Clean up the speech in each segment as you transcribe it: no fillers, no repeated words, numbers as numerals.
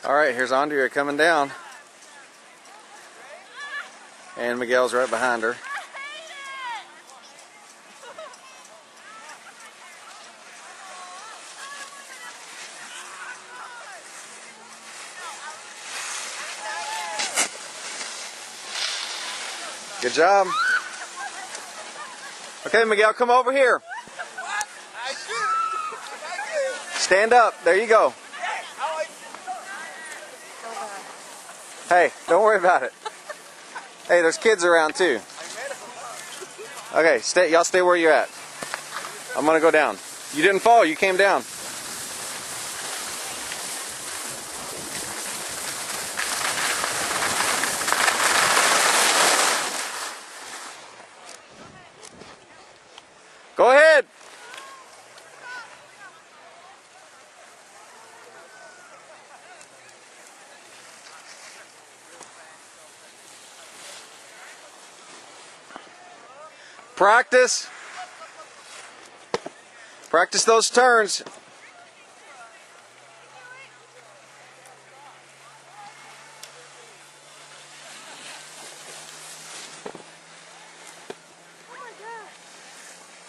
All right, here's Andrea coming down. And Miguel's right behind her. Good job. Okay, Miguel, come over here. Stand up. There you go. Hey, don't worry about it. Hey, there's kids around too. Okay, y'all stay where you're at. I'm gonna go down. You didn't fall, you came down. Go ahead. Practice. Practice those turns.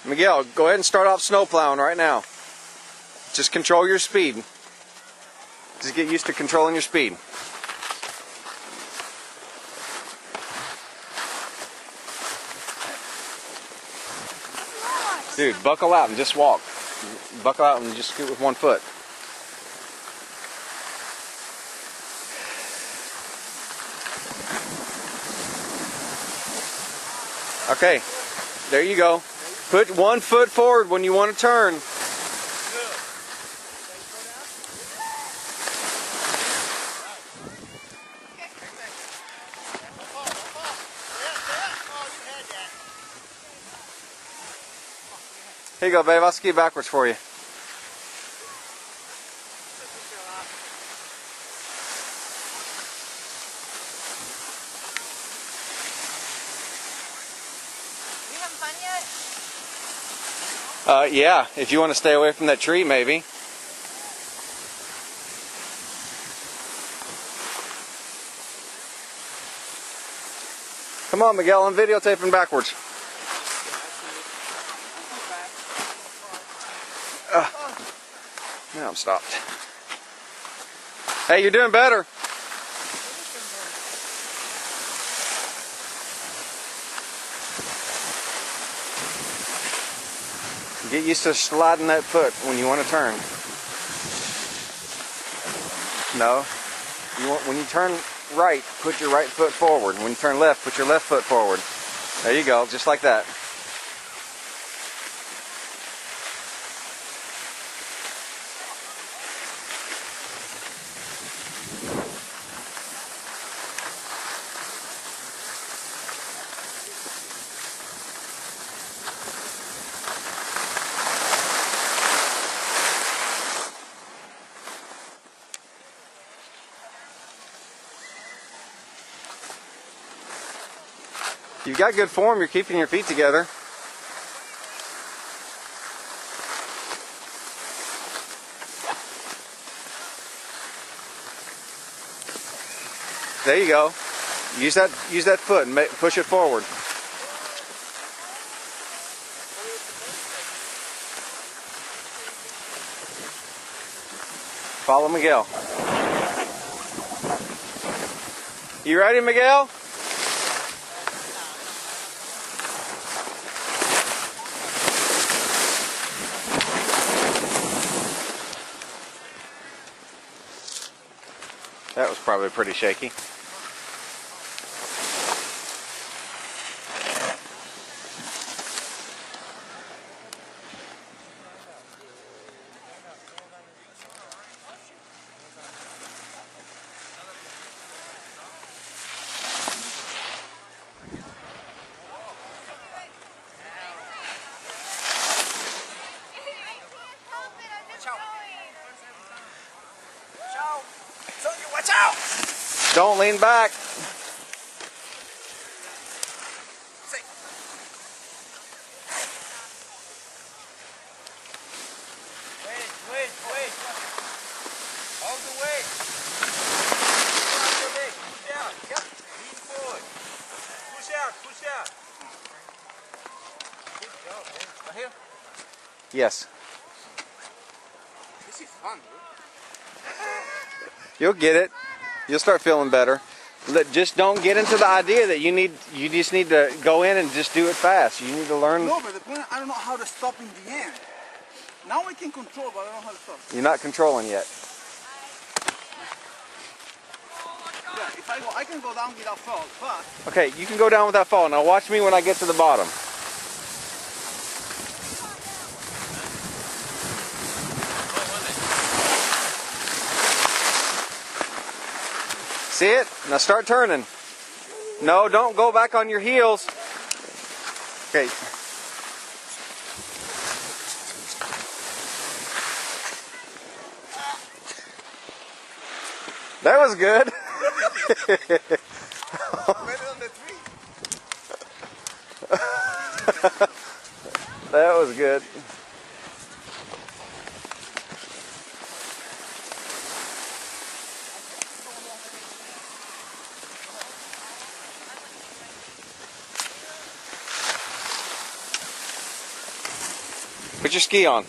Miguel, go ahead and start off snow plowing right now. Just control your speed. Just get used to controlling your speed. Dude, buckle out and just walk. Buckle out and just scoot with one foot. Okay, there you go. Put one foot forward when you want to turn. Here you go, babe. I'll ski backwards for you. You having fun yet? Yeah, if you want to stay away from that tree, maybe. Come on, Miguel, I'm videotaping backwards. Now I'm stopped. Hey, you're doing better. Get used to sliding that foot when you want to turn. No. When you turn right, put your right foot forward. When you turn left, put your left foot forward. There you go, just like that. You've got good form, you're keeping your feet together. There you go. Use that foot and push it forward. Follow Miguel. You ready, Miguel? That was probably pretty shaky. Watch out! Don't lean back. Wait. Hold the weight. push out. Good job, man. Right here? Yes. This is fun, bro. You'll get it. You'll start feeling better. Just don't get into the idea that you just need to go in and just do it fast. You need to learn. No, but the point, I don't know how to stop in the end. Now I can control, but I don't know how to stop. You're not controlling yet. Yeah, if I can go down without fall, but Okay, you can go down without falling. Now watch me when I get to the bottom. See it? Now start turning. No, don't go back on your heels. Okay. That was good. better than the tree. That was good. Put your ski on.